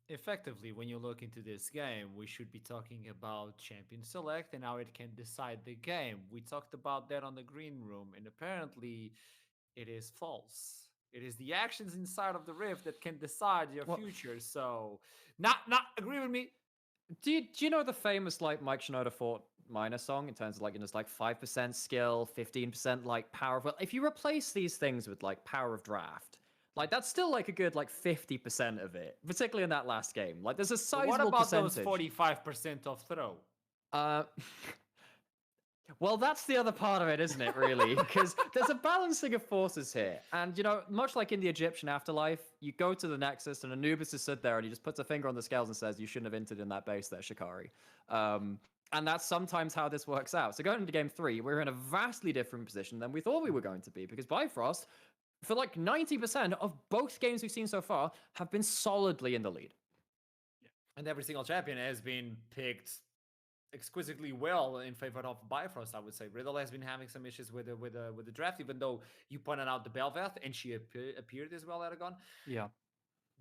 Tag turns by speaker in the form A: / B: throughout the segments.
A: Effectively, when you look into this game, we should be talking about champion select and how it can decide the game. We talked about that on the green room, and apparently it is false. It is the actions inside of the rift that can decide your
B: Well,
A: future. So, not agree with me.
B: do you know the famous like Mike Shinoda Fort Minor song in terms of like just like 5% skill, 15% like power of, well, if you replace these things with like power of draft, like that's still like a good like 50% of it, particularly in that last game. Like there's a
A: But what
B: sizable
A: about those
B: percentage.
A: 45% of throw?
B: Uh Well, that's the other part of it, isn't it, really? Because there's a balancing of forces here. And, much like in the Egyptian afterlife, you go to the Nexus and Anubis is stood there and he just puts a finger on the scales and says, you shouldn't have entered in that base there, Shikari. And that's sometimes how this works out. So going into game three, we're in a vastly different position than we thought we were going to be because Bifrost, for like 90% of both games we've seen so far, have been solidly in the lead.
A: And every single champion has been picked exquisitely well in favor of Bifrost. I would say Riddle has been having some issues with the draft, even though you pointed out the Belveth and she appeared as well, Aragon.
C: Yeah.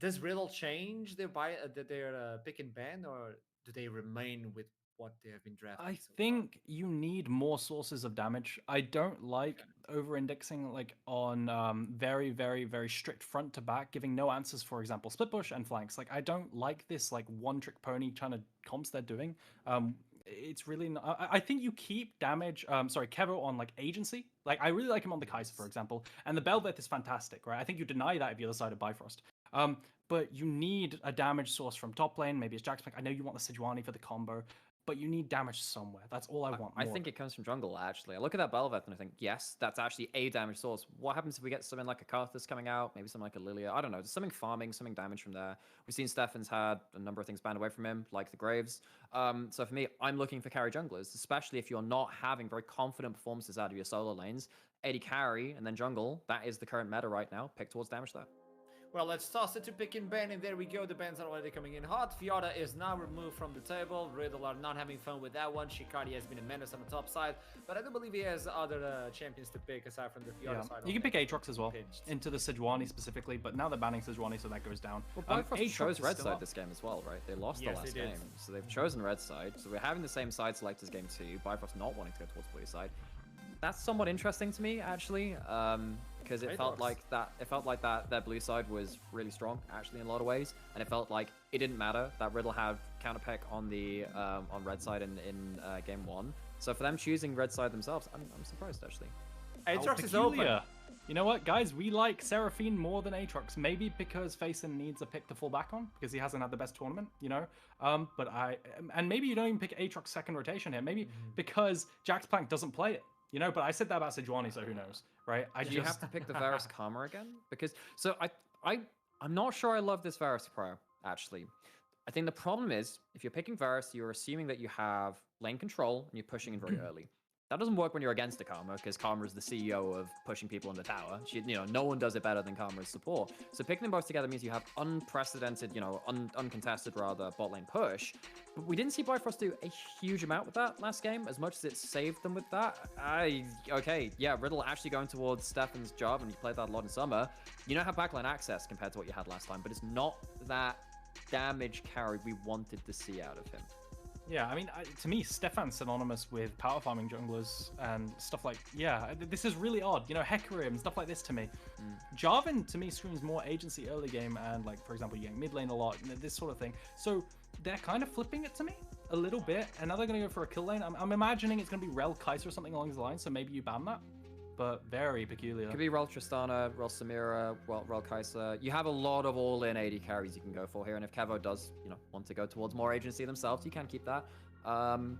A: Does Riddle change their pick and ban, or do they remain with what they have been drafting
C: I
A: so far?
C: think you need more sources of damage. I don't like over-indexing like on very, very, very strict front to back, giving no answers. For example, split push and flanks. Like I don't like this like one-trick pony kind of comps they're doing. It's really not, I think you keep damage. Sorry, Kevo on like agency. Like I really like him on the Kaiser, for example, and the Belveth is fantastic, right? I think you deny that if you're the side of Bifrost. But you need a damage source from top lane. Maybe it's Jax. I know you want the Sejuani for the combo, but you need damage somewhere. That's all I want.
B: I
C: More.
B: think it comes from jungle, actually. I look at that Belveth and I think, yes, that's actually a damage source. What happens if we get something like a Karthus coming out, maybe something like a Lilia? I don't know, just something farming, something damage from there. We've seen Stefan's had a number of things banned away from him, like the Graves. So for me, I'm looking for carry junglers, especially if you're not having very confident performances out of your solo lanes. AD carry and then jungle, that is the current meta right now. Pick towards damage there.
A: Well, let's toss it to pick and ban, and there we go. The bans are already coming in hot. Fiora is now removed from the table. Riddle are not having fun with that one. Shikari has been a menace on the top side, but I do believe he has other champions to pick aside from the Fiora side.
C: You can pick Aatrox as well,
A: pinched.
C: into the Sejuani specifically, but now they're banning Sejuani, so that goes down.
B: Well, Bifrost
C: Aatrox
B: chose
C: is
B: red
C: still
B: side
C: up.
B: this game as well, right? They lost
A: Yes,
B: the last
A: they did.
B: game, so they've chosen red side. So we're having the same side select as game two. Bifrost not wanting to go towards blue side. That's somewhat interesting to me, actually, because it felt like that. It felt like that their blue side was really strong, actually, in a lot of ways, and it felt like it didn't matter that Riddle had counterpick on the on red side in game one. So for them choosing red side themselves, I'm surprised actually.
A: Aatrox is
C: Peculiar.
A: open.
C: You know what, guys? We like Seraphine more than Aatrox. Maybe because Faison needs a pick to fall back on because he hasn't had the best tournament, and maybe you don't even pick Aatrox second rotation here. Maybe because Jax Plank doesn't play it. But I said that about Sejuani, so who knows, right?
B: Do you have to pick the Varus Karma again? Because I'm not sure I love this Varus Pro, actually. I think the problem is, if you're picking Varus, you're assuming that you have lane control and you're pushing in very early. That doesn't work when you're against a Karma, because Karma is the CEO of pushing people in the tower. No one does it better than Karma's support. So picking them both together means you have unprecedented, uncontested rather, bot lane push. But we didn't see Bifrost do a huge amount with that last game, as much as it saved them with that. Riddle actually going towards Stefan's job, and you played that a lot in summer. You don't have backline access compared to what you had last time, but it's not that damage carry we wanted to see out of him.
C: Yeah, I mean, to me, Stefan's synonymous with power farming junglers and stuff like, this is really odd. Hecarim, stuff like this to me. Jarvan, to me, screams more agency early game and, like, for example, you get mid lane a lot, this sort of thing. So they're kind of flipping it to me a little bit, and now they're going to go for a kill lane. I'm imagining it's going to be Rel Kaiser or something along those lines, so maybe you ban that. But very peculiar.
B: Could be Rel Tristana, Rel Samira, Rel Kaiser. You have a lot of all-in AD carries you can go for here, and if Kevo does, want to go towards more agency themselves, you can keep that. And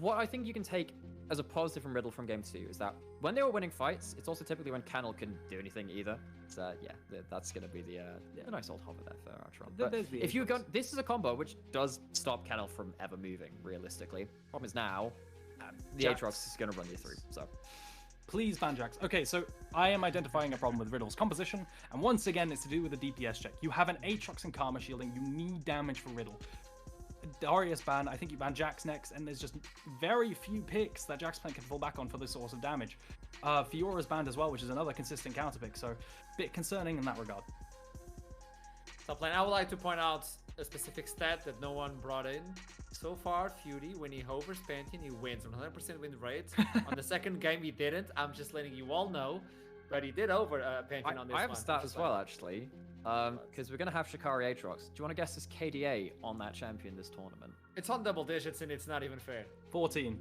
B: what I think you can take as a positive from Riddle from game two is that when they were winning fights, it's also typically when Cannel couldn't do anything either. So that's going to be the nice old hover there for Archeron. But if you go, this is a combo which does stop Cannel from ever moving, realistically. Problem is now, the Aatrox is going to run you through, so...
C: Please ban Jax. Okay, so I am identifying a problem with Riddle's composition, and once again, it's to do with the DPS check. You have an Aatrox and Karma shielding. You need damage for Riddle. Darius ban, I think you ban Jax next, and there's just very few picks that Jax can fall back on for this source of damage. Fiora's banned as well, which is another consistent counter pick, so a bit concerning in that regard.
A: Top lane. I would like to point out a specific stat that no one brought in. So far, Fury, when he hovers Pantheon, he wins 100% win rate. On the second game, he didn't. I'm just letting you all know. But he did over Pantheon on this one.
B: I have a stat as well, actually. Because we're going to have Shikari Aatrox. Do you want to guess his KDA on that champion this tournament?
A: It's on double digits and it's not even fair.
C: 14.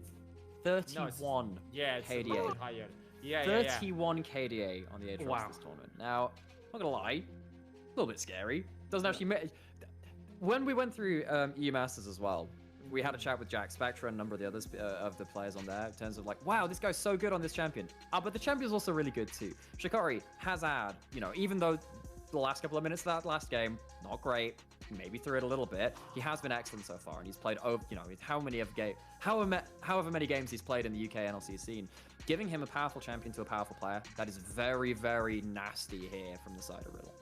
B: 31
A: yeah, it's
B: KDA.
A: a little bit higher. Yeah,
B: 31 KDA on the Aatrox
C: Wow.
B: this tournament. Now, I'm not going to lie, a little bit scary. Doesn't actually when we went through EU Masters as well, we had a chat with Jack Spectre and a number of the others of the players on there in terms of like, wow, this guy's so good on this champion. But the champion's also really good too. Shikari has had, even though the last couple of minutes of that last game, not great, maybe threw it a little bit, he has been excellent so far, and he's played over, however many games he's played in the UK NLC scene. Giving him a powerful champion to a powerful player, that is very, very nasty here from the side of Riddle.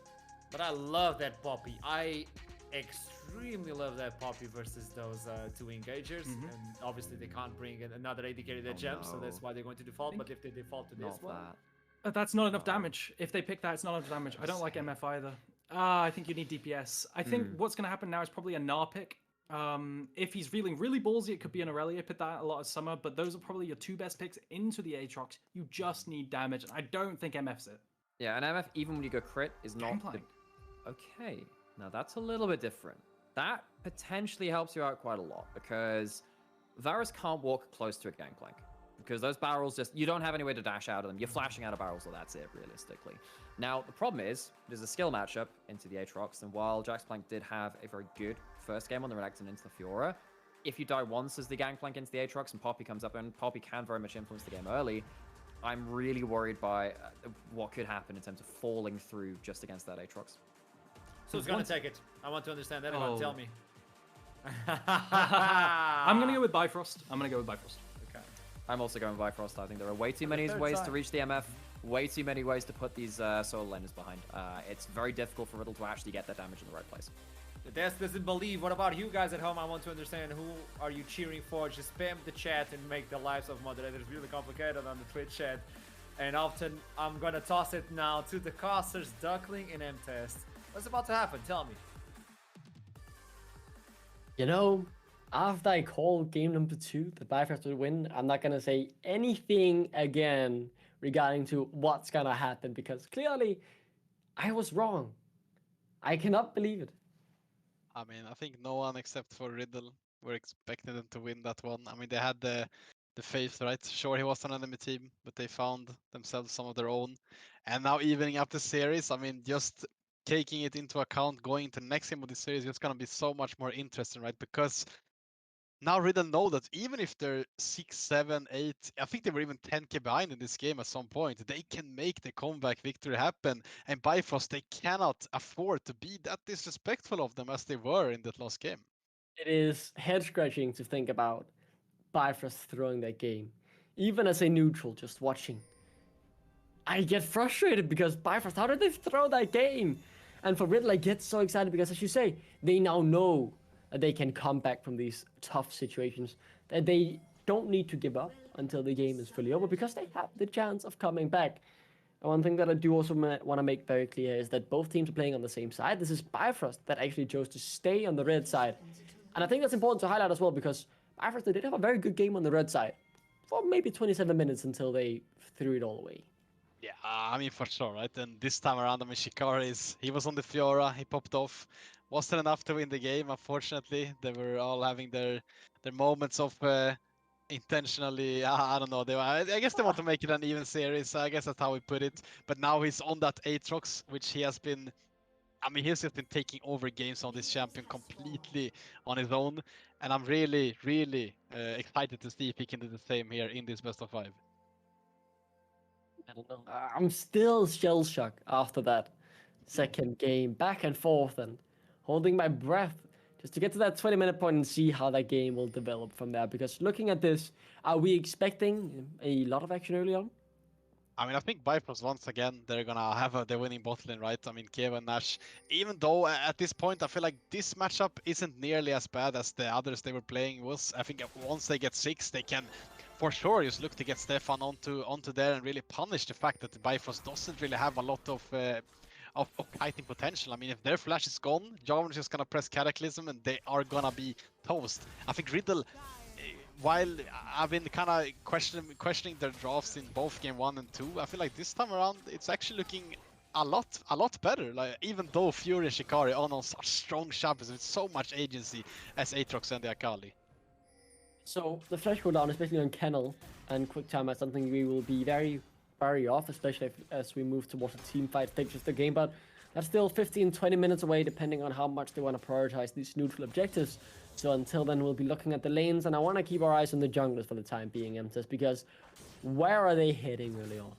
A: But I love that Poppy. I extremely love that Poppy versus those two engagers. And obviously they can't bring in another AD carry that jumps, so that's why they're going to default. But if they default to this one...
C: That's not enough damage. If they pick that, it's not enough damage. I don't like MF either. I think you need DPS. I think what's going to happen now is probably a Gnar pick. If he's feeling really ballsy, it could be an Aurelia. Pick that a lot of summer, but those are probably your two best picks into the Aatrox. You just need damage, and I don't think MF's it.
B: Yeah, and MF, even when you go crit, is not... Okay, now that's a little bit different. That potentially helps you out quite a lot, because Varus can't walk close to a Gangplank. Because those barrels just... You don't have any way to dash out of them. You're flashing out of barrels, so that's it, realistically. Now, the problem is, there's a skill matchup into the Aatrox, and while Jaxplank did have a very good first game on the Renekton into the Fiora, if you die once as the Gangplank into the Aatrox and Poppy comes up, and Poppy can very much influence the game early, I'm really worried by what could happen in terms of falling through just against that Aatrox.
A: So who's going to take it? I want to understand that. Tell me.
C: I'm going to go with Bifrost.
A: Okay.
B: I'm also going with Bifrost. I think there are way too many ways to reach the MF, way too many ways to put these solo laners behind. It's very difficult for Riddle to actually get that damage in the right place.
A: The desk doesn't believe. What about you guys at home? I want to understand, who are you cheering for? Just spam the chat and make the lives of moderators really complicated on the Twitch chat. And often I'm going to toss it now to the casters, Duckling and M-Test. What's about to happen? Tell me.
D: After I called game number 2, the Bifrost would win, I'm not going to say anything again regarding to what's going to happen, because clearly I was wrong. I cannot believe it.
E: I mean, I think no one except for Riddle were expecting them to win that one. I mean, they had the faith, right? Sure, he was an enemy team, but they found themselves some of their own. And now evening up the series, I mean, just taking it into account, going into the next game of the series, it's going to be so much more interesting, right? Because now Riddle know that even if they're 6, 7, 8, I think they were even 10k behind in this game at some point, they can make the comeback victory happen. And Bifrost, they cannot afford to be that disrespectful of them as they were in that last game.
D: It is head-scratching to think about Bifrost throwing that game. Even as a neutral, just watching. I get frustrated because Bifrost, how did they throw that game? And for Riddle, I get so excited because, as you say, they now know that they can come back from these tough situations, that they don't need to give up until the game is fully over, because they have the chance of coming back. And one thing that I do also want to make very clear is that both teams are playing on the same side. This is Bifrost that actually chose to stay on the red side. And I think that's important to highlight as well, because Bifrost, they did have a very good game on the red side for maybe 27 minutes until they threw it all away.
E: Yeah, I mean, for sure, right? And this time around, I mean, Shikari he was on the Fiora, he popped off. Wasn't enough to win the game, unfortunately. They were all having their moments of intentionally, I don't know. I guess they want to make it an even series. I guess that's how we put it. But now he's on that Aatrox, which he has been. I mean, he's just been taking over games on this champion completely on his own. And I'm really, really excited to see if he can do the same here in this best of 5.
D: I don't know. I'm still shell-shocked after that second game, back and forth, and holding my breath just to get to that 20-minute point and see how that game will develop from there. Because looking at this, are we expecting a lot of action early on?
E: I mean, I think Bifrost, once again, they're gonna have the winning bot lane, right? I mean, Keva and Nash, even though at this point, I feel like this matchup isn't nearly as bad as the others they were playing was. I think once they get 6, they can, for sure, just look to get Stefan onto there and really punish the fact that Bifrost doesn't really have a lot of of kiting potential. I mean, if their flash is gone, Jarvan is just gonna press Cataclysm and they are gonna be toast. I think Riddle, while I've been kind of questioning their drafts in both game 1 and 2, I feel like this time around it's actually looking a lot better. Like, even though Fury and Shikari are on such strong champions with so much agency as Aatrox and the Akali.
D: So the flash cooldown, especially on Kennel and quick time, is something we will be very off, especially as we move towards the team fight stages of the game. But that's still 15-20 minutes away, depending on how much they want to prioritize these neutral objectives. So until then, we'll be looking at the lanes, and I want to keep our eyes on the junglers for the time being, MTS, because where are they hitting early on?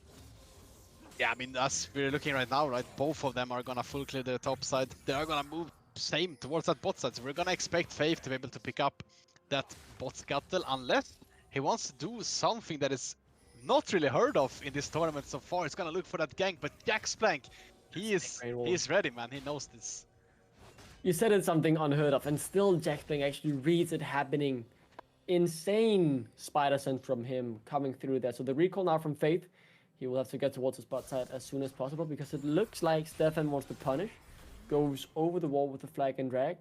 E: Yeah, I mean, as we're looking right now, right, both of them are gonna full clear the top side. They are gonna move same towards that bot side, so we're gonna expect Faith to be able to pick up that bot scuttle, unless he wants to do something that is not really heard of in this tournament so far. He's gonna look for that gank, but Jaxplank, he is ready, man. He knows this.
D: You said it's something unheard of, and still Jaxplank actually reads it happening. Insane spider sense from him coming through there. So the recall now from Faith, he will have to get towards the spot side as soon as possible, because it looks like Stefan wants to punish. Goes over the wall with the flag and drag.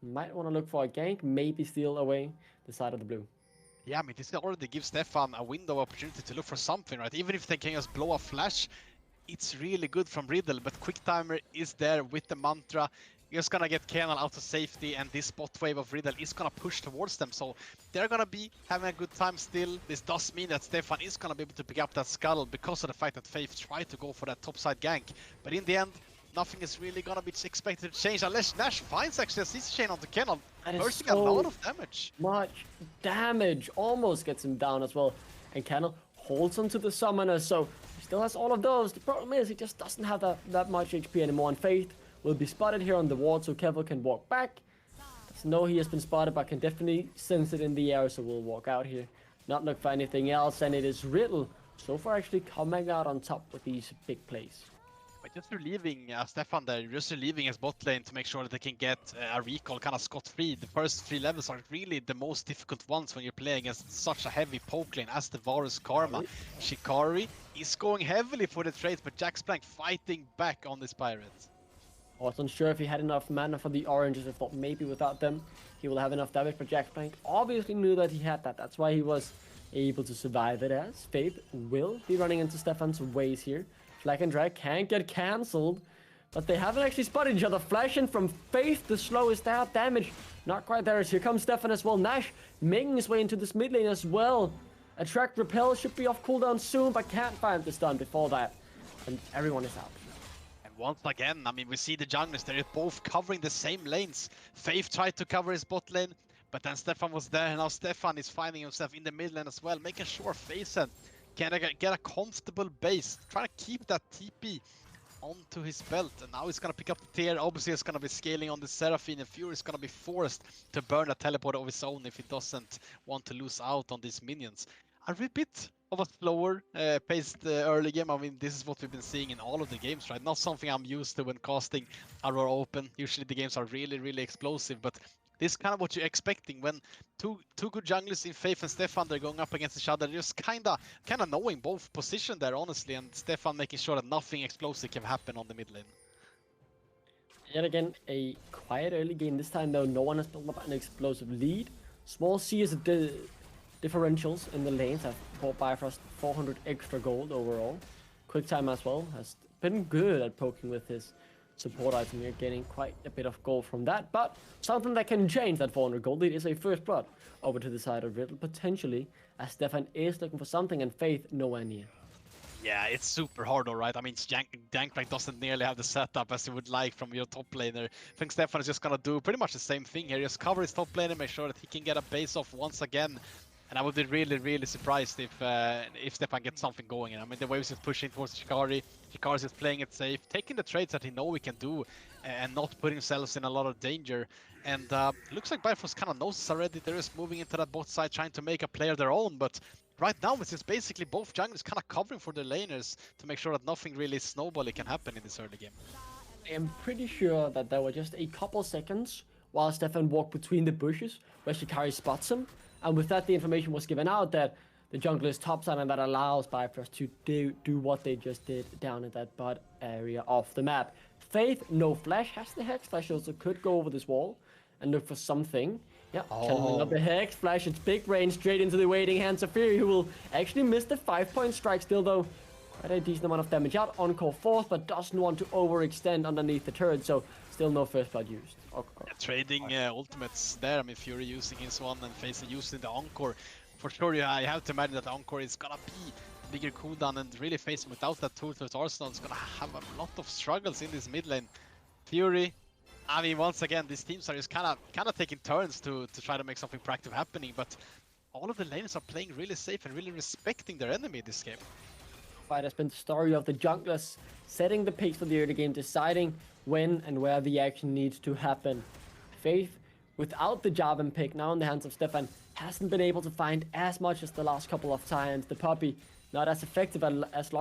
D: Might want to look for a gank, maybe steal away the side of the blue.
E: Yeah, I mean, this already gives Stefan a window opportunity to look for something, right? Even if they can just blow a flash, it's really good from Riddle, but Quick Timer is there with the mantra. You're just gonna get Kernel out of safety, and this bot wave of Riddle is gonna push towards them, so they're gonna be having a good time still. This does mean that Stefan is gonna be able to pick up that scuttle because of the fact that Faith tried to go for that topside gank, but in the end, nothing is really gonna be expected to change unless Nash finds actually a CC chain on the Kernel, bursting a lot of damage.
D: Much damage, almost gets him down as well, and Kernel holds onto the summoner, so he still has all of those. The problem is he just doesn't have that much HP anymore, and Faith will be spotted here on the ward, so Kevil can walk back. Doesn't know he has been spotted, but can definitely sense it in the air, so we'll walk out here, not look for anything else, and it is Riddle so far actually coming out on top with these big plays.
E: But just relieving Stefan there, just relieving his bot lane to make sure that they can get a recall kind of scot-free. The first 3 levels are really the most difficult ones when you're playing against such a heavy poke lane as the Varus Karma. Shikari is going heavily for the trades, but Jaxplank fighting back on this pirate.
D: I was unsure if he had enough mana for the oranges. I thought maybe without them he will have enough damage, but Jaxplank obviously knew that he had that. That's why he was able to survive it, as Faith will be running into Stefan's ways here. Flag and drag can't get cancelled, but they haven't actually spotted each other. Flashing from Faith, the slowest out damage. Not quite there, as here comes Stefan as well. Nash making his way into this mid lane as well. Attract Repel should be off cooldown soon, but can't find the stun before that. And everyone is out.
E: And once again, I mean, we see the junglers, they're both covering the same lanes. Faith tried to cover his bot lane, but then Stefan was there, and now Stefan is finding himself in the mid lane as well, making sure Faith can get a comfortable base, trying to keep that TP onto his belt, and now he's gonna pick up the tier. Obviously, it's gonna be scaling on the Seraphine, and Fury is gonna be forced to burn a teleport of his own if he doesn't want to lose out on these minions. A bit of a slower paced early game. I mean, this is what we've been seeing in all of the games, right? Not something I'm used to when casting Aurora Open. Usually the games are really explosive, but this is kind of what you're expecting when two good junglers in Faith and Stefan, they're going up against each other. They're just kind of knowing both position there, honestly, and Stefan making sure that nothing explosive can happen on the mid lane.
D: Yet again, a quiet early game. This time, though, no one has built up an explosive lead. Small C is the differentials in the lanes have bought Bifrost 400 extra gold overall. Quick time as well has been good at poking with his support item here, getting quite a bit of gold from that, but something that can change that 400 gold lead is a first blood over to the side of Riddle, potentially, as Stefan is looking for something and Faith nowhere near.
E: Yeah, it's super hard, alright. I mean, Jankplank doesn't nearly have the setup as you would like from your top laner. I think Stefan is just gonna do pretty much the same thing here, just cover his top laner, make sure that he can get a base off once again. And I would be really surprised if Stefan gets something going. I mean, the waves is pushing towards Shikari. Shikari's just playing it safe, taking the trades that he know he can do, and not putting themselves in a lot of danger. And looks like Bifrost kind of knows this already. They're just moving into that bot side, trying to make a play of their own. But right now, it's just basically both junglers kind of covering for their laners to make sure that nothing really snowbally can happen in this early game.
D: I am pretty sure that there were just a couple seconds while Stefan walked between the bushes where Shikari spots him. And with that, the information was given out that the jungler's top side, and that allows Bifrost to do what they just did down in that bot area of the map. Faith, no flash, has the Hex Flash, also could go over this wall and look for something. Yeah, channeling up the Hex Flash, it's Big Brain straight into the waiting hands of Fury, who will actually miss the 5-point strike still though. Quite a decent amount of damage out. Encore fourth, but doesn't want to overextend underneath the turret, so still no first blood used.
E: Trading ultimates there. I mean, Fury using his one and facing using the Encore. For sure, I have to imagine that Encore is gonna be bigger cooldown, and really facing without that tool to its arsenal is gonna have a lot of struggles in this mid lane. Fury, I mean, once again, these teams are just kind of taking turns to try to make something proactive happening, but all of the lanes are playing really safe and really respecting their enemy this game.
D: Fight has been the story of the junglers, setting the pace for the early game, deciding when and where the action needs to happen. Faith, without the Jarvan pick, now in the hands of Stefan, hasn't been able to find as much as the last couple of times. The Puppy, not as effective at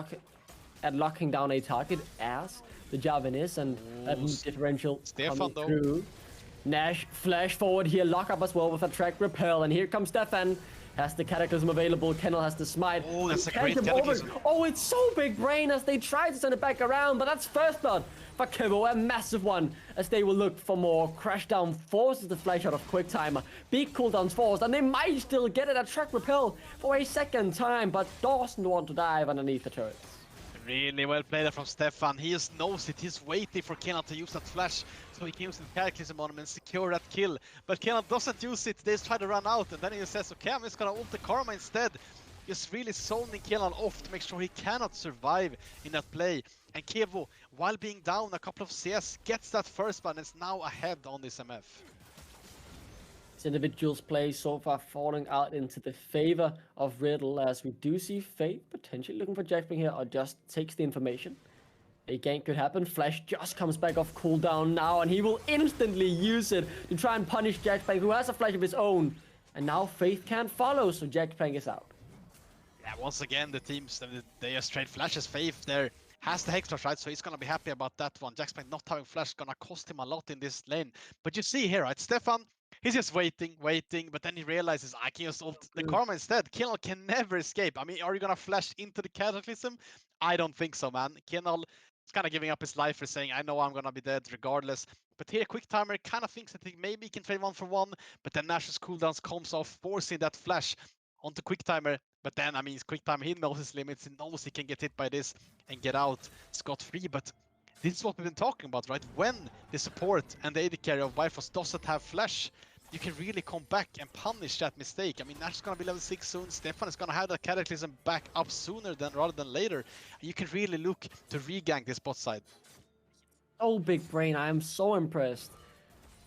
D: locking down a target as the Jarvan is, and that differential
E: Stefan
D: coming through. Nash flash forward here, lock up as well with a track repel, and here comes Stefan. Has the Cataclysm available, Kennel has the smite.
E: Oh, that's a great Cataclysm.
D: Oh, it's so Big Brain as they try to send it back around, but that's first blood for Kivo, a massive one, as they will look for more. Crashdown forces the flash out of Quick Timer. Big cooldowns forced, and they might still get it at track repel for a second time, but doesn't want to dive underneath the turrets.
E: Really well played there from Stefan. He just knows it. He's waiting for Kenan to use that flash so he can use the Cataclysm on him and secure that kill. But Kenan doesn't use it. They just try to run out, and then he says, okay, I'm just gonna ult the Karma instead. Just really zoning Kenan off to make sure he cannot survive in that play. And Kevo, while being down a couple of CS, gets that first one and is now ahead on this MF.
D: This individual's play so far falling out into the favor of Riddle, as we do see Faith potentially looking for Jackping here, or just takes the information. A gank could happen. Flash just comes back off cooldown now, and he will instantly use it to try and punish Jackpang, who has a flash of his own. And now Faith can't follow, so Jackpang is out.
E: Yeah, once again, the teams, they just trade flashes. Faith there has the Hex Flash, right? So he's gonna be happy about that one. Jackpang not having flash gonna cost him a lot in this lane. But you see here, right, Stefan, he's just waiting, but then he realizes I can just ult the Karma instead. Kinnal can never escape. I mean, are you gonna flash into the Cataclysm? I don't think so, man. Kinnal is kind of giving up his life for saying, I know I'm gonna be dead regardless. But here, Quick Timer kind of thinks that maybe he can trade 1-for-1, but then Nash's cooldowns comes off, forcing that flash onto Quick Timer. But then, I mean, Quick Timer, he knows his limits, he knows he can get hit by this and get out scot-free. But this is what we've been talking about, right? When the support and the AD carry of Bifrost doesn't have flash, you can really come back and punish that mistake. I mean, Nash is going to be level 6 soon. Stefan is going to have that Cataclysm back up sooner rather than later. And you can really look to regank this bot side.
D: Oh, Big Brain, I am so impressed.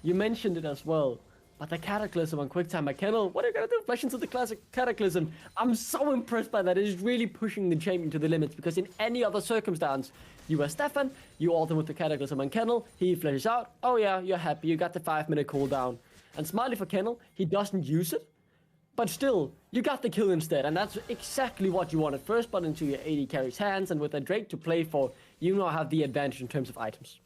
D: You mentioned it as well. But the Cataclysm on Quick Time, Kennel, what are you going to do? Flash into the classic Cataclysm. I'm so impressed by that. It is really pushing the champion to the limits, because in any other circumstance, you are Stefan, you ult him with the Cataclysm on Kennel, he flashes out. Oh yeah, you're happy, you got the 5-minute cooldown. And smiley for Kennel, he doesn't use it, but still, you got the kill instead, and that's exactly what you wanted. First blood into your AD carry's hands, and with a Drake to play for, you now have the advantage in terms of items.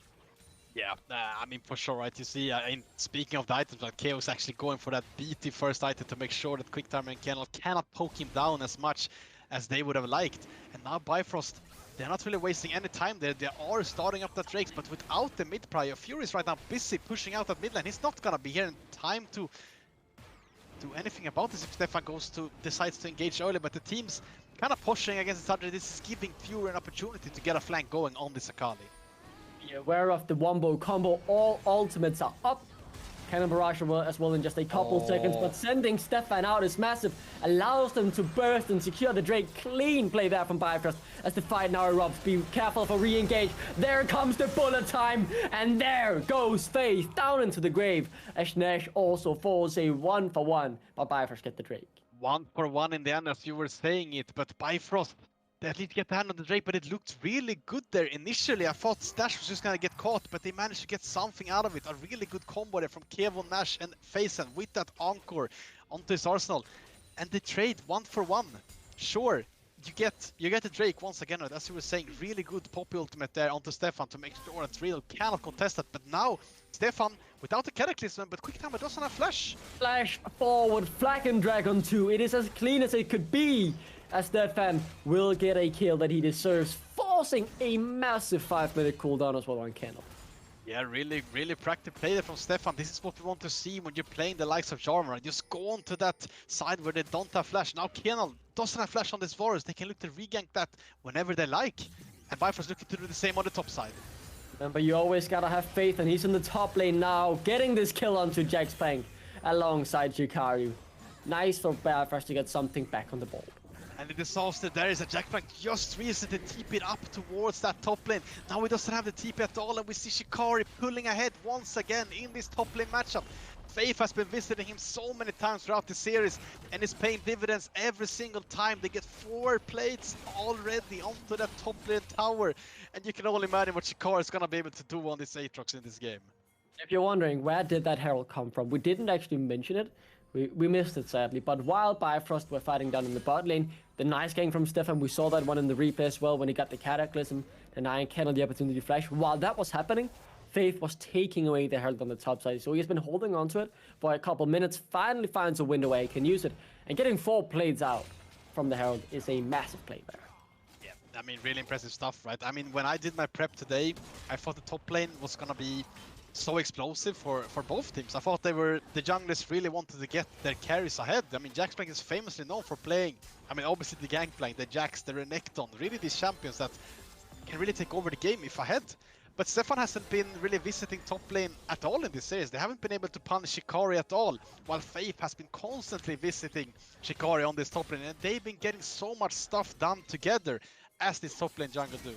E: Yeah, I mean, for sure, right? You see, speaking of the items, like Chaos actually going for that BT first item to make sure that Quick Timer and Kennel cannot poke him down as much as they would have liked. And now Bifrost, they're not really wasting any time there. They are starting up the Drakes, but without the mid prior, Fury is right now busy pushing out that mid lane. He's not gonna be here in time to do anything about this if Stefan decides to engage early. But the team's kind of pushing against each other. This is giving Fury an opportunity to get a flank going on this Akali.
D: Be aware of the Wombo combo. All ultimates are up. Cannon Barrage as well in just a couple seconds, but sending Stefan out is massive. Allows them to burst and secure the Drake. Clean play there from Bifrost as the fight now erupts. Be careful for re-engage. There comes the bullet time, and there goes Faith down into the grave. As Nash also falls a 1-for-1, but Bifrost get the Drake.
E: 1-for-1 in the end, as you were saying it, but Bifrost, they at least get the hand on the Drake, but it looked really good there. Initially, I thought Stash was just gonna get caught, but they managed to get something out of it. A really good combo there from Kevo, Nash, and Faison with that Encore onto his arsenal. And they trade 1-for-1. Sure, you get the Drake once again, right? As you were saying, really good poppy ultimate there onto Stefan to make sure that Riddle cannot contest that. But now Stefan without the Cataclysm, but Quick Timer doesn't have flash.
D: Flash forward, Flag and Dragon 2. It is as clean as it could be, as Stefan will get a kill that he deserves, forcing a massive 5-minute cooldown as well on Kennel.
E: Yeah, really practical play there from Stefan. This is what we want to see when you're playing the likes of Jarvan. Just go on to that side where they don't have flash. Now Kennel doesn't have flash on this Varus. They can look to regank that whenever they like. And Bifrost looking to do the same on the top side.
D: Remember, you always gotta have faith, and he's in the top lane now, getting this kill onto Jaxplank alongside Hikaru. Nice for Bifrost to get something back on the board.
E: And the disaster there is that Jaxplank just recently TP'd up towards that top lane. Now he doesn't have the TP at all, and we see Shikari pulling ahead once again in this top lane matchup. Faith has been visiting him so many times throughout the series, and is paying dividends every single time. They get 4 plates already onto that top lane tower, and you can only imagine what Shikari is gonna be able to do on this Aatrox in this game.
D: If you're wondering where did that Herald come from, we didn't actually mention it. We missed it sadly, but while Bifrost were fighting down in the bot lane, the nice gang from Stefan, we saw that one in the replay as well when he got the Cataclysm, and Iron Kennel the opportunity to flash. While that was happening, Faith was taking away the Herald on the top side, so he's been holding on to it for a couple minutes, finally finds a window where he can use it, and getting 4 plays out from the Herald is a massive play there.
E: Yeah, I mean, really impressive stuff, right? I mean, when I did my prep today, I thought the top lane was gonna be so explosive for both teams. I thought the junglers really wanted to get their carries ahead. I mean, Jaxplank is famously known for playing, I mean, obviously the Gangplank, the Jax, the Renekton, really these champions that can really take over the game if ahead. But Stefan hasn't been really visiting top lane at all in this series. They haven't been able to punish Shikari at all, while Faith has been constantly visiting Shikari on this top lane, and they've been getting so much stuff done together as this top lane jungle duo.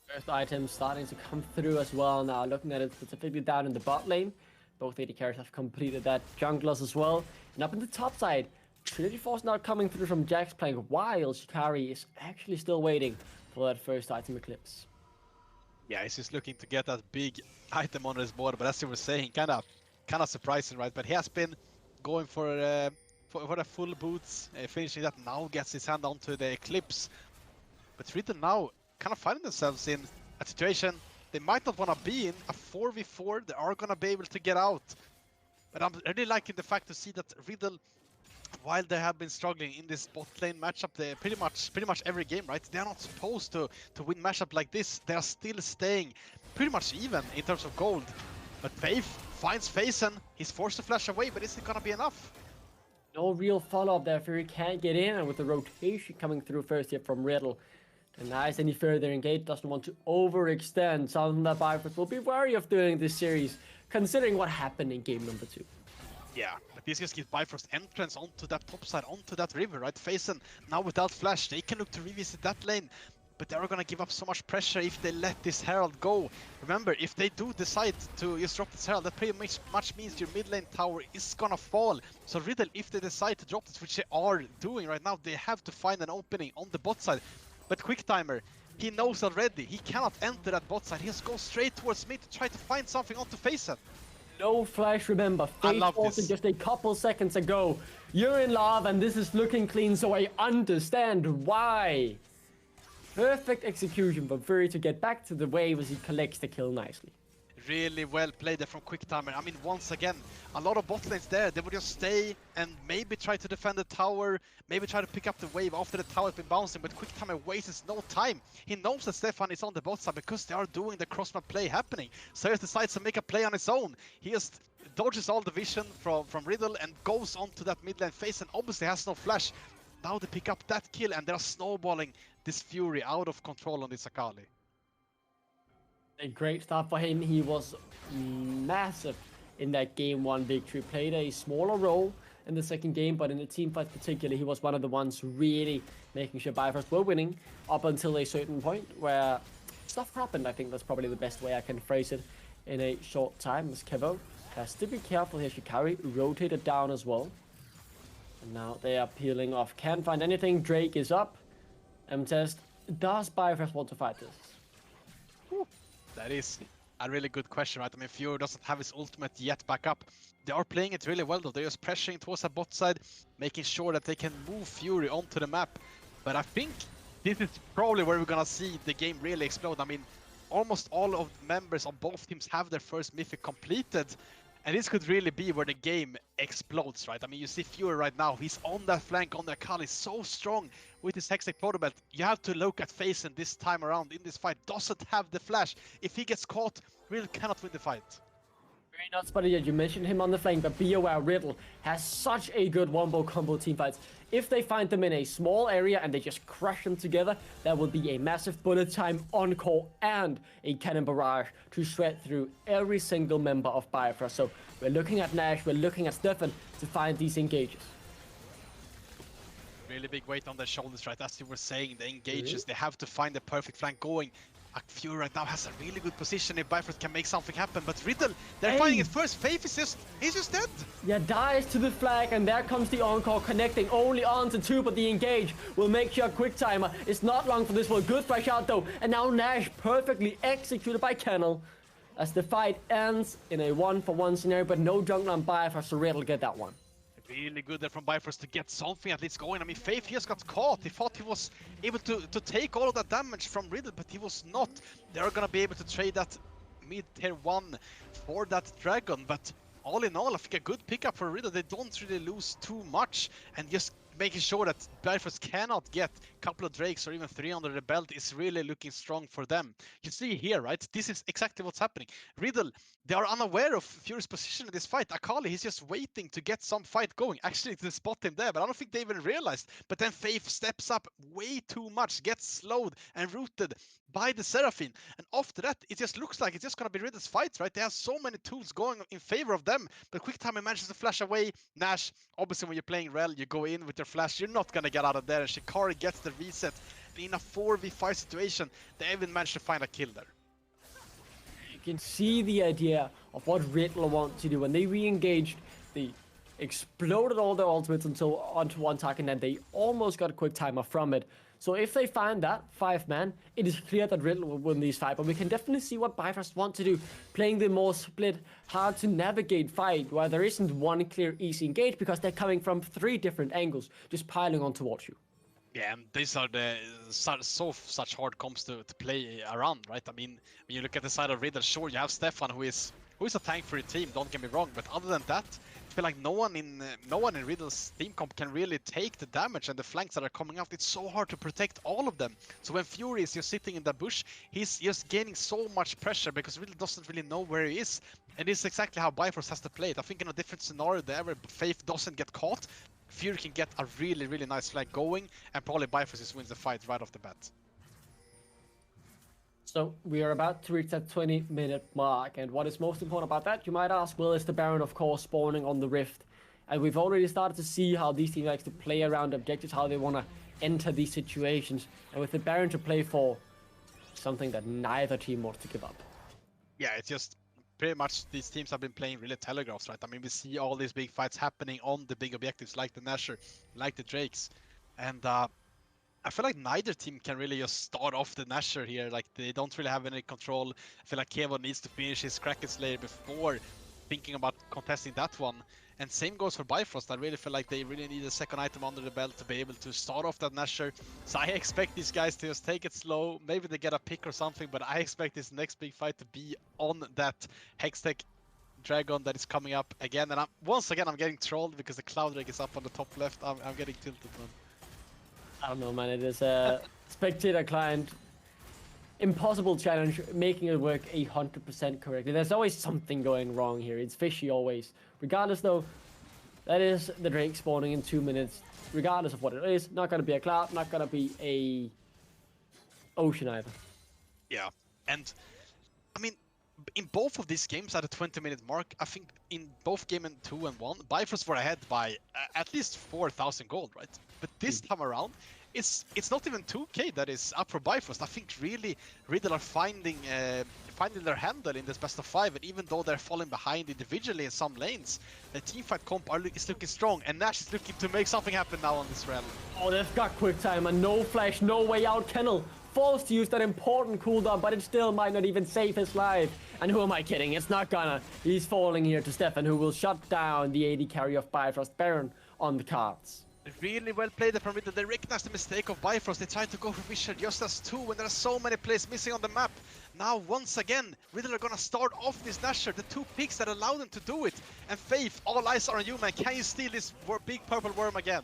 D: First item starting to come through as well now, looking at it specifically down in the bot lane. Both AD carries have completed that, junglers as well. And up in the top side, Trinity Force now coming through from Jaxplank, while Shikari is actually still waiting for that first item Eclipse.
E: Yeah, he's just looking to get that big item on his board, but as you were saying, kind of surprising, right? But he has been going for the full boots, finishing that, now gets his hand onto the Eclipse. But Riddle now kind of finding themselves in a situation they might not want to be in, a 4v4, they are going to be able to get out. But I'm really liking the fact to see that Riddle, while they have been struggling in this bot lane matchup, they pretty much every game, right? They are not supposed to win matchup like this. They are still staying pretty much even in terms of gold. But Faith finds Faison, he's forced to flash away, but is it going to be enough?
D: No real follow-up there, Fury can't get in, and with the rotation coming through first here from Riddle, denies any further engage, doesn't want to overextend, something that Bifrost will be wary of doing this series, considering what happened in game number 2.
E: Yeah, but this just gives Bifrost entrance onto that top side, onto that river, right? Faison, now without flash, they can look to revisit that lane, but they're gonna give up so much pressure if they let this Herald go. Remember, if they do decide to just drop this Herald, that pretty much means your mid lane tower is gonna fall. So Riddle, if they decide to drop this, which they are doing right now, they have to find an opening on the bot side. But Quick Timer, he knows already, he cannot enter that bot side, he has to go straight towards mid to try to find something onto Faison.
D: No flash, remember, Faith also just a couple seconds ago. You're in love and this is looking clean, so I understand why. Perfect execution from Fury to get back to the wave as he collects the kill nicely.
E: Really well played there from Quick Timer. I mean, once again, a lot of bot lanes there. They would just stay and maybe try to defend the tower, maybe try to pick up the wave after the tower has been bouncing, but Quick Timer wastes no time. He knows that Stefan is on the bot side because they are doing the cross-map play happening. So he decides to make a play on his own. He just dodges all the vision from Riddle and goes onto that mid lane phase, and obviously has no flash. Now they pick up that kill and they're snowballing this Fury out of control on this Akali.
D: A great start for him. He was massive in that game 1 victory. Played a smaller role in the second game, but in the team fight particularly, he was one of the ones really making sure Bifrost were winning up until a certain point where stuff happened. I think that's probably the best way I can phrase it in a short time. As Kevo has to be careful here. Shikari rotated down as well. And now they are peeling off. Can't find anything. Drake is up. M-Test. Does Bifrost want to fight this?
E: That is a really good question, right? I mean, Fury doesn't have his ultimate yet back up. They are playing it really well, though. They're just pressuring towards the bot side, making sure that they can move Fury onto the map. But I think this is probably where we're gonna see the game really explode. I mean, almost all of the members on both teams have their first mythic completed. And this could really be where the game explodes, right? I mean, you see Fury right now, he's on that flank, on the Akali, so strong with his Hextech Proto Belt. You have to look at Faison this time around in this fight. Doesn't have the flash. If he gets caught, Riddle cannot win the fight.
D: Very nuts, buddy. You mentioned him on the flank, but be aware, Riddle has such a good wombo combo team fights. If they find them in a small area and they just crush them together, that will be a massive bullet time encore and a cannon barrage to shred through every single member of Bifrost. So we're looking at Nash, we're looking at Stefan to find these engages.
E: Really big weight on their shoulders, right? As you were saying, the engages, they have to find the perfect flank going. Fury right now has a really good position if Bifrost can make something happen, but Riddle, they're finding it first. Faith is he's just dead.
D: Yeah, dies to the flag, and there comes the encore connecting only on to 2, but the engage will make sure quick timer. It's not long for this one. Good flash out though, and now Nash perfectly executed by Kennel as the fight ends in a 1-for-1 scenario, but no jungler on Bifrost, so Riddle get that one.
E: Really good there from Bifrost to get something at least going. I mean, Faith just got caught. He thought he was able to take all of that damage from Riddle, but he was not. They're gonna be able to trade that mid-tier 1 for that dragon, but all in all, I think a good pickup for Riddle. They don't really lose too much, and just making sure that Bifrost cannot get a couple of Drakes or even 3 under the belt is really looking strong for them. You see here, right? This is exactly what's happening. Riddle, they are unaware of Fury's position in this fight. Akali, he's just waiting to get some fight going. Actually, to spot him there, but I don't think they even realized. But then Faith steps up way too much, gets slowed and rooted by the Seraphine. And after that, it just looks like it's just going to be Riddle's fight, right? They have so many tools going in favor of them, but quick time manages to flash away. Nash, obviously when you're playing Rel, you go in with your flash, you're not going to get out of there. And Shikari gets the reset. In a 4v5 situation, they even managed to find a kill there.
D: You can see the idea of what Riddle want to do. When they re-engaged, they exploded all their ultimates onto one target, and then they almost got a quick timer from it. So if they find that 5-man, it is clear that Riddle will win these fight, but we can definitely see what Bifrost want to do, playing the more split, hard to navigate fight, where there isn't one clear easy engage because they're coming from 3 different angles, just piling on towards you.
E: Yeah, and these are the such hard comps to play around, right? I mean, when you look at the side of Riddle, sure, you have Stefan who is a tank for your team, don't get me wrong, but other than that, I feel like no one in Riddle's team comp can really take the damage and the flanks that are coming out. It's so hard to protect all of them. So when Fury is just sitting in the bush, he's just gaining so much pressure because Riddle doesn't really know where he is. And this is exactly how Bifrost has to play it. I think in a different scenario there where Faith doesn't get caught, Fury can get a really, really nice flank going, and probably Bifrost just wins the fight right off the bat.
D: So we are about to reach that 20-minute mark, and what is most important about that, you might ask, well, is the Baron, of course, spawning on the Rift. And we've already started to see how these teams like to play around objectives, how they want to enter these situations, and with the Baron to play for, something that neither team wants to give up.
E: Yeah, it's just pretty much these teams have been playing really telegraphs, right? I mean, we see all these big fights happening on the big objectives, like the Nasher, like the Drakes, and I feel like neither team can really just start off the Nasher here. Like, they don't really have any control. I feel like Kevo needs to finish his Kraken Slayer before thinking about contesting that one. And same goes for Bifrost. I really feel like they really need a second item under the belt to be able to start off that Nasher. So I expect these guys to just take it slow. Maybe they get a pick or something, but I expect this next big fight to be on that Hextech Dragon that is coming up again. And once again, I'm getting trolled because the Cloud Drake is up on the top left. I'm getting tilted, man.
D: I don't know, man. It is a spectator client impossible challenge, making it work 100% correctly. There's always something going wrong here. It's fishy always. Regardless, though, that is the Drake spawning in 2 minutes. Regardless of what it is, not going to be a Cloud, not going to be a Ocean either.
E: Yeah, and I mean, in both of these games at the 20-minute mark, I think in both game 2 and 1, Bifrost were ahead by at least 4,000 gold, right? But this time around, it's not even 2k that is up for Bifrost. I think really Riddle are finding their handle in this best of 5, and even though they're falling behind individually in some lanes, the teamfight comp is looking strong, and Nash is looking to make something happen now on this rally.
D: Oh, they've got quick time and no flash, no way out. Kennel forced to use that important cooldown, but it still might not even save his life. And who am I kidding? It's not gonna. He's falling here to Stefan, who will shut down the AD carry of Bifrost. Baron on the cards.
E: Really well played there from Riddle. They recognize the mistake of Bifrost. They try to go for Vision just as 2 when there are so many players missing on the map. Now, once again, Riddle are gonna start off this Nasher. The 2 picks that allow them to do it. And Faith, all eyes are on you, man. Can you steal this big purple worm again?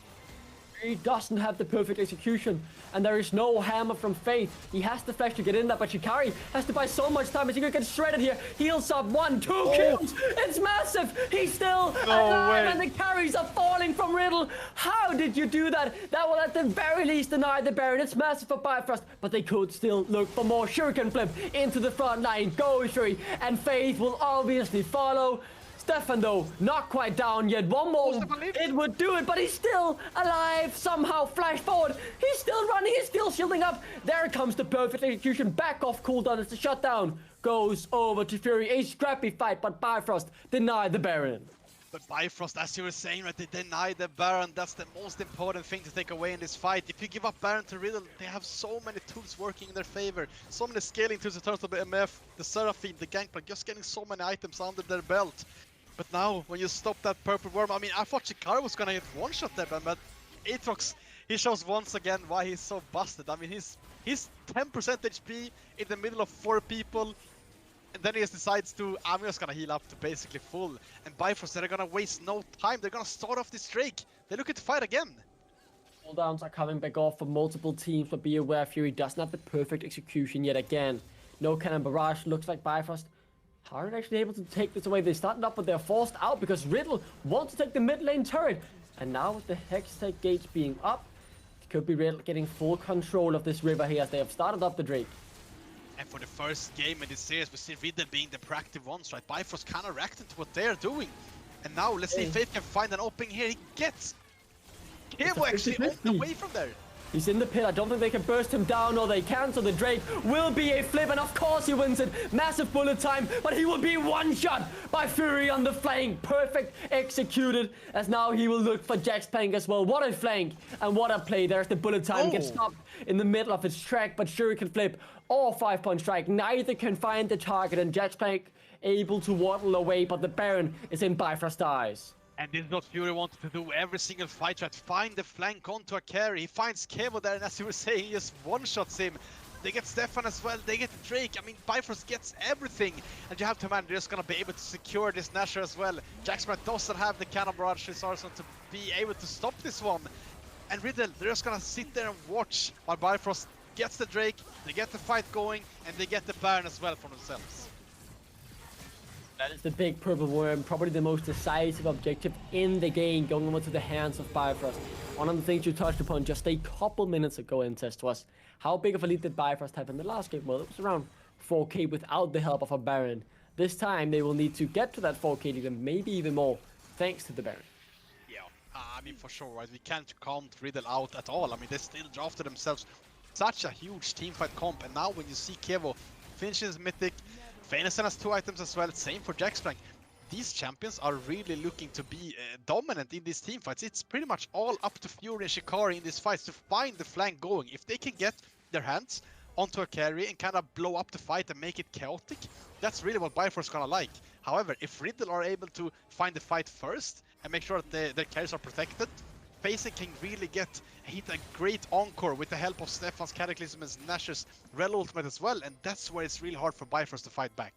D: He doesn't have the perfect execution, and there is no hammer from Faith. He has the flash to get in there, but Shikari has to buy so much time as he could get shredded here. Heals up 1, 2 kills. It's massive. He's still alive, and the carries are falling from Riddle. How did you do that? That will at the very least deny the Baron. It's massive for Bifrost, but they could still look for more. Shuriken flip into the front line. Go Shuri, and Faith will obviously follow. Stefan though, not quite down yet. One more, it would do it, but he's still alive. Somehow flash forward. He's still running, he's still shielding up. There comes the perfect execution. Back off cooldown as the shutdown goes over to Fury. A scrappy fight, but Bifrost denied the Baron.
E: But Bifrost, as you were saying, right, they deny the Baron. That's the most important thing to take away in this fight. If you give up Baron to Riddle, they have so many tools working in their favor. So many scaling tools in terms of the MF, the Seraphine, the Gangplank, just getting so many items under their belt. But now, when you stop that purple worm, I mean, I thought Shikari was gonna get one shot there, but Aatrox, he shows once again why he's so busted. I mean, he's 10% HP in the middle of 4 people, and then he just decides to, I'm just gonna heal up to basically full. And Bifrost, they're gonna waste no time. They're gonna start off this Drake. They're looking to fight again.
D: Cooldowns are coming back off for multiple teams, but be aware Fury doesn't have the perfect execution yet again. No cannon barrage. Looks like Bifrost aren't actually able to take this away. They started up, but they're forced out because Riddle wants to take the mid lane turret. And now with the Hextech gates being up, it could be Riddle getting full control of this river here as they have started up the Drake.
E: And for the first game in this series, we see Riddle being the proactive ones, right? Bifrost kind of reacting to what they're doing. And now, let's see if Faith can find an opening here. He gets Kevo actually away from there.
D: He's in the pit. I don't think they can burst him down, or they can, so the Drake will be a flip, and of course he wins it. Massive bullet time, but he will be one shot by Fury on the flank. Perfect executed, as now he will look for Jack's flank as well. What a flank, and what a play. There's the bullet time. Gets stopped in the middle of its track, but Fury can flip or 5-point strike. Neither can find the target, and Jack's flank able to waddle away, but the Baron is in Bifrost's eyes.
E: And this is what Fury wanted to do every single fight, try to find the flank onto a carry. He finds Kevo there, and as you were saying, he just one-shots him. They get Stefan as well, they get Drake. I mean, Bifrost gets everything. And you have to imagine they're just gonna be able to secure this Nasher as well. Jacksmart doesn't have the cannon barrage resource to be able to stop this one. And Riddle, they're just gonna sit there and watch while Bifrost gets the Drake, they get the fight going, and they get the Baron as well for themselves.
D: That is the big purple worm, probably the most decisive objective in the game, going over to the hands of Bifrost. One of the things you touched upon just a couple minutes ago in test was how big of a lead did Bifrost have in the last game? Well, it was around 4k without the help of a Baron. This time they will need to get to that 4k lead and maybe even more, thanks to the Baron.
E: Yeah, I mean, for sure, right? We can't count Riddle out at all. I mean, they still drafted themselves such a huge teamfight comp, and now when you see Kevo finishes Mythic, Fenison has 2 items as well, same for Jacksplank. These champions are really looking to be dominant in these teamfights. It's pretty much all up to Fury and Shikari in these fights to find the flank going. If they can get their hands onto a carry and kind of blow up the fight and make it chaotic, that's really what Bifrost is gonna like. However, if Riddle are able to find the fight first and make sure that their carries are protected, Facing can really hit a great encore with the help of Stefan's Cataclysm and Nash's Rel ultimate as well, and that's where it's really hard for Bifrost to fight back.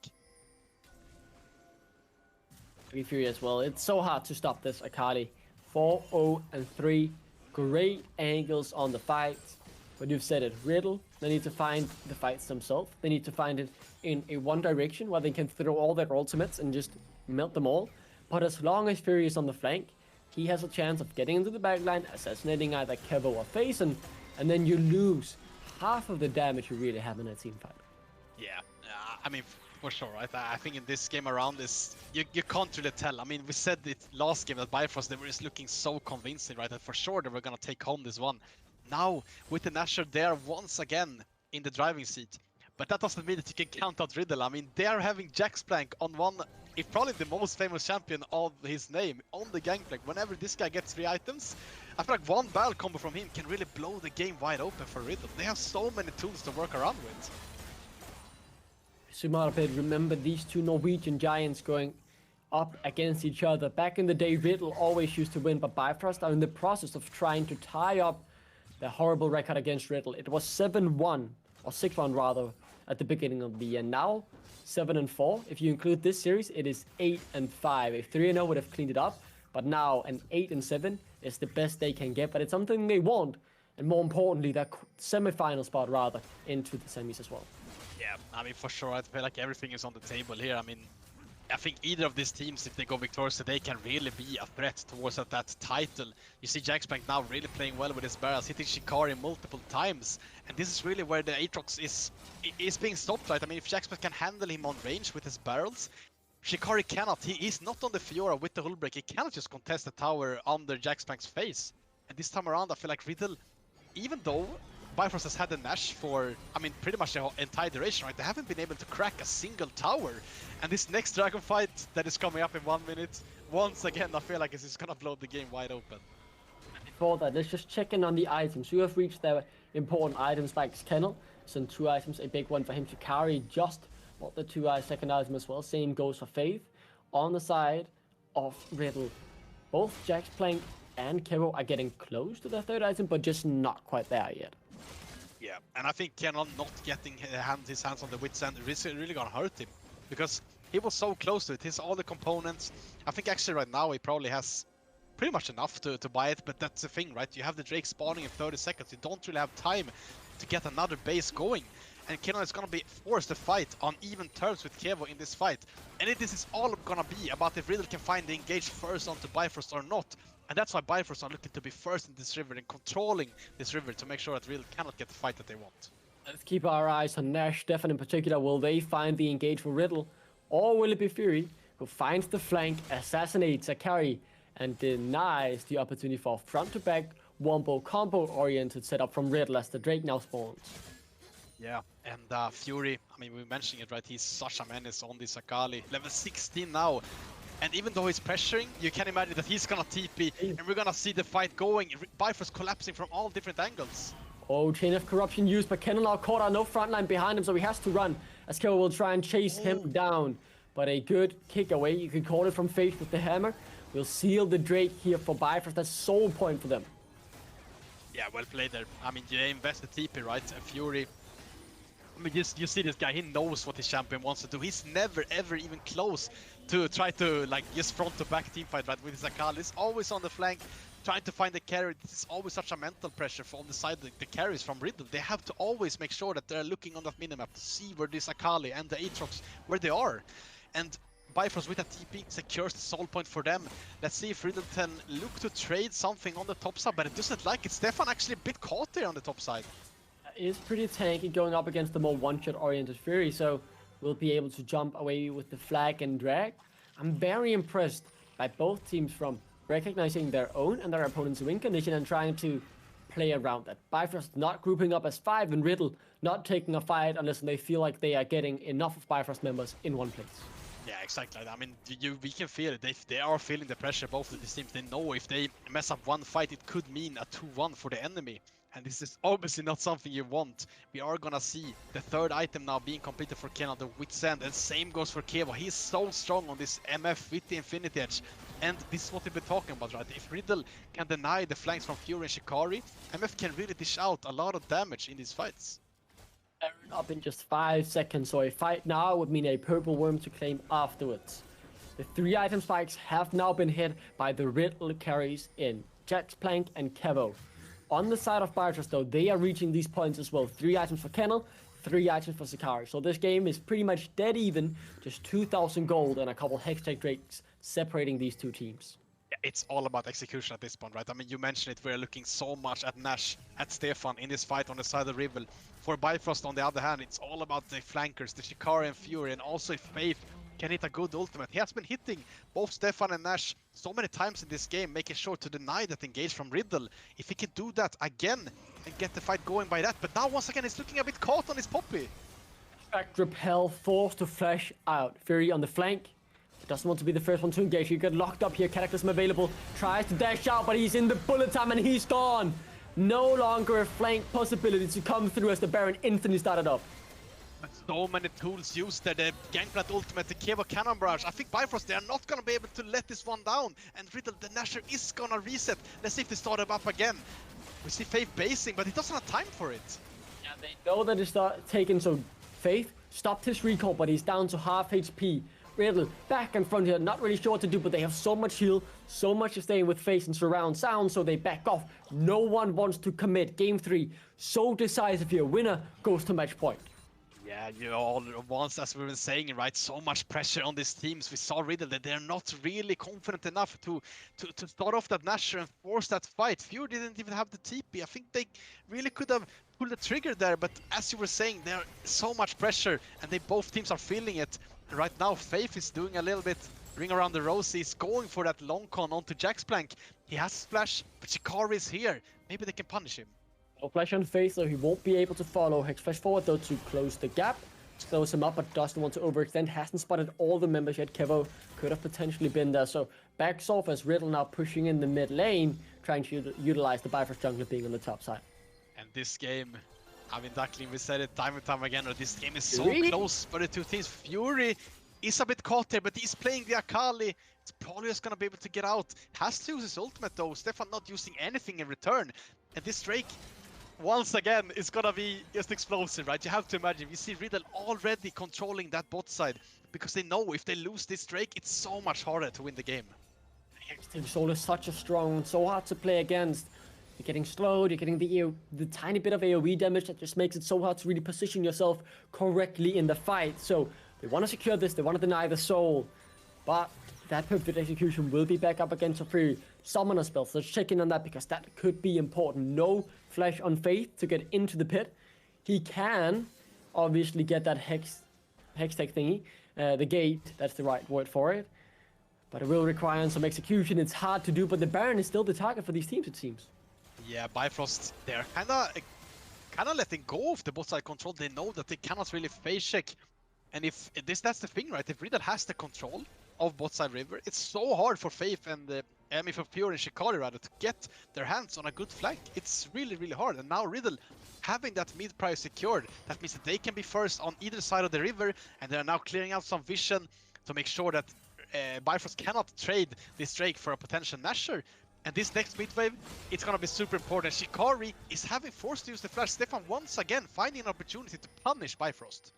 D: Fury as well. It's so hard to stop this Akali. 4-0-3. Great angles on the fight. But you've said it, Riddle, they need to find the fights themselves. They need to find it in a one direction where they can throw all their ultimates and just melt them all. But as long as Fury is on the flank, he has a chance of getting into the backline, assassinating either Kevo or Faison, and then you lose half of the damage you really have in a team fight.
E: Yeah, I mean, for sure, right? I think in this game around this, you can't really tell. I mean, we said it last game that Bifrost, they were just looking so convincing, right? That for sure they were gonna take home this one. Now, with the Nasher there once again in the driving seat. But that doesn't mean that you can count out Riddle. I mean, they are having Jacksplank on one, if probably the most famous champion of his name, on the Gangplank. Whenever this guy gets 3 items, I feel like one barrel combo from him can really blow the game wide open for Riddle. They have so many tools to work around with.
D: Sumarapid, remember these 2 Norwegian giants going up against each other. Back in the day, Riddle always used to win, but Bifrost are in the process of trying to tie up the horrible record against Riddle. It was 7-1, or 6-1 rather, at the beginning of the year. Now, 7-4. If you include this series, it is 8-5. A 3-0 would have cleaned it up, but now an 8-7 is the best they can get, but it's something they want. And more importantly, that semi-final spot rather into the semis as well.
E: Yeah, I mean, for sure, I feel like everything is on the table here. I mean, I think either of these teams, if they go victorious today, can really be a threat towards that title. You see Jaxplank now really playing well with his barrels, hitting Shikari multiple times. And this is really where the Aatrox is being stopped, right? I mean, if Jaxplank can handle him on range with his barrels, Shikari cannot. He is not on the Fiora with the hull break. He cannot just contest the tower under Jaxplank's face. And this time around, I feel like Riddle, even though Bifrost has had the Nash for, I mean, pretty much the entire duration, right? They haven't been able to crack a single tower. And this next Dragon fight that is coming up in 1 minute, once again, I feel like this is gonna blow the game wide open.
D: Before that, let's just check in on the items. You have reached their important items like Kennel. Send 2 items, a big one for him to carry, just what the 2 second item as well. Same goes for Faith. On the side of Riddle, both Jaxplank and Kero are getting close to their 3rd item, but just not quite there yet.
E: Yeah, and I think Kenan not getting his hands on the Wit's End is really gonna hurt him, because he was so close to it. He has all the components. I think actually right now he probably has pretty much enough to buy it, but that's the thing, right? You have the Drake spawning in 30 seconds. You don't really have time to get another base going. And Kenan is gonna be forced to fight on even terms with Kevo in this fight. And this is all gonna be about if Riddle can find the engage first onto Bifrost or not. And that's why Bifrost are looking to be first in this river and controlling this river to make sure that Riddle cannot get the fight that they want.
D: Let's keep our eyes on Nash, Stefan in particular. Will they find the engage for Riddle? Or will it be Fury who finds the flank, assassinates Akari, and denies the opportunity for a front-to-back wombo combo-oriented setup from Riddle as the Drake now spawns?
E: Yeah, and Fury, I mean, we mentioned it, right? He's such a menace on this Akali. Level 16 now. And even though he's pressuring, you can imagine that he's gonna TP, and we're gonna see the fight going. Bifrost collapsing from all different angles.
D: Oh, Chain of Corruption used, but Kenan now caught out, no frontline behind him, so he has to run. As Kero will try and chase him down. But a good kick away, you could call it from Faith with the hammer, will seal the Drake here for Bifrost. That's sole point for them.
E: Yeah, well played there. I mean, you invest the TP, right? And Fury, I mean, you see this guy, he knows what his champion wants to do. He's never, ever even close to try to, like, just front-to-back teamfight, right, with his Akali. He's always on the flank, trying to find the carry. This is always such a mental pressure on the side, the carries from Riddle. They have to always make sure that they're looking on that minimap to see where this Akali and the Aatrox, where they are. And Bifrost with a TP secures the soul point for them. Let's see if Riddle can look to trade something on the top side, but it doesn't like it. Stefan actually a bit caught there on the top side.
D: Is pretty tanky going up against the more one-shot oriented Fury, so we'll be able to jump away with the flag and drag. I'm very impressed by both teams from recognizing their own and their opponent's win condition and trying to play around that. Bifrost not grouping up as 5 and Riddle not taking a fight unless they feel like they are getting enough of Bifrost members in one place.
E: Yeah, exactly. I mean, we can feel it. They are feeling the pressure, both of these teams. They know if they mess up one fight, it could mean a 2-1 for the enemy. And this is obviously not something you want. We are gonna see the 3rd item now being completed for Kenan, the Wit's End, and same goes for Kevo. He's so strong on this MF with the Infinity Edge. And this is what we've been talking about, right? If Riddle can deny the flanks from Fury and Shikari, MF can really dish out a lot of damage in these fights.
D: Up in just 5 seconds, so a fight now would mean a purple worm to claim afterwards. The 3 item spikes have now been hit by the Riddle carries in Jaxplank and Kevo. On the side of Bifrost though, they are reaching these points as well. 3 items for Kennel, 3 items for Sakari. So this game is pretty much dead even, just 2,000 gold and a couple Hextech Drakes separating these 2 teams.
E: Yeah, it's all about execution at this point, right? I mean, you mentioned it, we're looking so much at Nash, at Stefan in this fight on the side of Riddle. For Bifrost, on the other hand, it's all about the flankers, the Shikari and Fury, and also if Faith can hit a good ultimate. He has been hitting both Stefan and Nash so many times in this game, making sure to deny that engage from Riddle. If he can do that again and get the fight going by that, but now once again he's looking a bit caught on his Poppy.
D: Back Repel forced to flash out. Fury on the flank. He doesn't want to be the first one to engage. He got locked up here. Cataclysm available. Tries to dash out, but he's in the bullet time and he's gone. No longer a flank possibility to come through as the Baron instantly started up.
E: But so many tools used there, the Gangplank ultimate, the Kevo Cannon Barrage. I think Bifrost, they are not gonna be able to let this one down. And Riddle, the Nasher is gonna reset. Let's see if they start him up again. We see Faith basing, but he doesn't have time for it.
D: Yeah, they know that it's not taken, so Faith stopped his recall, but he's down to half HP. Riddle back in front here, not really sure what to do, but they have so much heal, so much is staying with Face and surround sound, so they back off. No one wants to commit. Game 3, so decisive here. Winner goes to match point.
E: Yeah, you all once, as we've been saying, right? So much pressure on these teams. We saw Riddle that they're not really confident enough to start off that Nasher and force that fight. Fury didn't even have the TP. I think they really could have pulled the trigger there, but as you were saying, there's so much pressure, and both teams are feeling it. And right now, Faith is doing a little bit ring around the rosy. He's going for that long con onto Jaxplank. He has splash, but Shikari is here. Maybe they can punish him.
D: No flash on Faith, so he won't be able to follow. Hex flash forward though to close the gap. Close him up, but doesn't want to overextend. Hasn't spotted all the members yet. Kevo could have potentially been there. So backs off as Riddle now pushing in the mid lane, trying to utilize the Bifrost jungler being on the top side.
E: And this game, I mean, Duckling, we said it time and time again, this game is so
D: Really?
E: close for the two teams. Fury is a bit caught there, but he's playing the Akali. It's probably just gonna be able to get out. Has to use his ultimate though. Stefan not using anything in return. And this Drake, once again, is gonna be just explosive, right? You have to imagine, we see Riddle already controlling that bot side, because they know if they lose this Drake, it's so much harder to win the game.
D: Team Soul is such a strong one, so hard to play against. You're getting slowed, you're getting the tiny bit of AoE damage that just makes it so hard to really position yourself correctly in the fight. So they want to secure this, they want to deny the soul, but that perfect execution will be back up against a free summoner spell. So let's check in on that, because that could be important. No flash on Faith to get into the pit. He can obviously get that hex tech thingy, the gate, that's the right word for it. But it will require some execution. It's hard to do, but the Baron is still the target for these teams, it seems.
E: Yeah, Bifrost, they're kinda letting go of the bot side control. They know that they cannot really phase check. And if that's the thing, right? If Riddle has the control of bot side river, it's so hard for Faith and for Fury and Shikari rather to get their hands on a good flank. It's really, really hard. And now Riddle having that mid prior secured, that means that they can be first on either side of the river, and they're now clearing out some vision to make sure that Bifrost cannot trade this Drake for a potential Nasher. And this next mid wave, it's gonna be super important. Shikari is having forced to use the flash. Stefan once again finding an opportunity to punish Bifrost.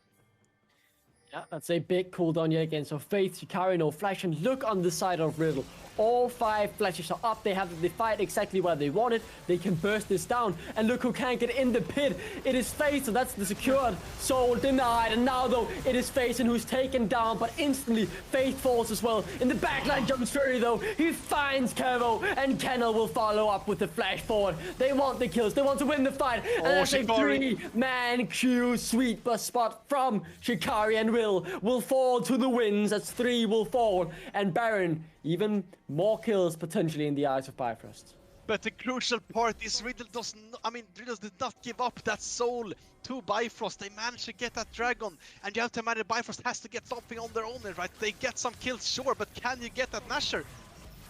D: Yeah, that's a big cooldown yet again. So Faith, Shikari, no flash, and look on the side of Riddle. All 5 flashes are up. They have the fight exactly where they want it. They can burst this down. And look who can't get in the pit. It is Faith, so that's the secured soul denied. And now, though, it is Faison who's taken down, but instantly Faith falls as well. In the backline jumps Fury, though. He finds Kevo, and Kennel will follow up with the flash forward. They want the kills. They want to win the fight. And that's a
E: Shikari.
D: 3-man Q sweet bus spot from Shikari, and will fall to the winds as 3 will fall. And Baron, even more kills potentially in the eyes of Bifrost.
E: But the crucial part is Riddle Riddle did not give up that soul to Bifrost. They managed to get that dragon, and you have to imagine Bifrost has to get something on their own, right? They get some kills, sure, but can you get that Nasher?